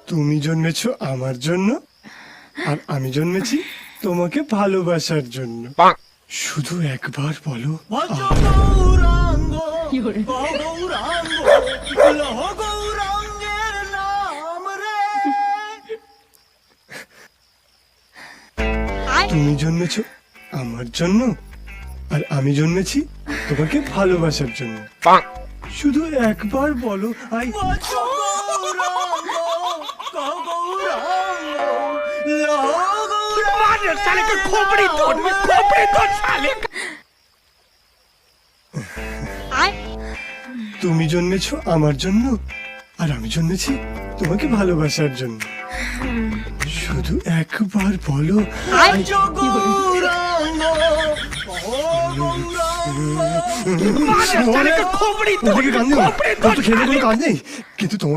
তুমি জন্মেছো আমার জন্য, আর আমি জন্মেছি তোমাকে ভালোবাসার জন্য। শুধু একবার বলো তুমি জন্মেছো আমার জন্য, আর আমি জন্মেছি তোমাকে ভালোবাসার জন্য। শুধু একবার বলো আই তুমি জন্মেছো আমার জন্য, আর আমি জন্মেছি তোমাকে ভালোবাসার জন্য। শুধু একবার বলো কিন্তু তোমার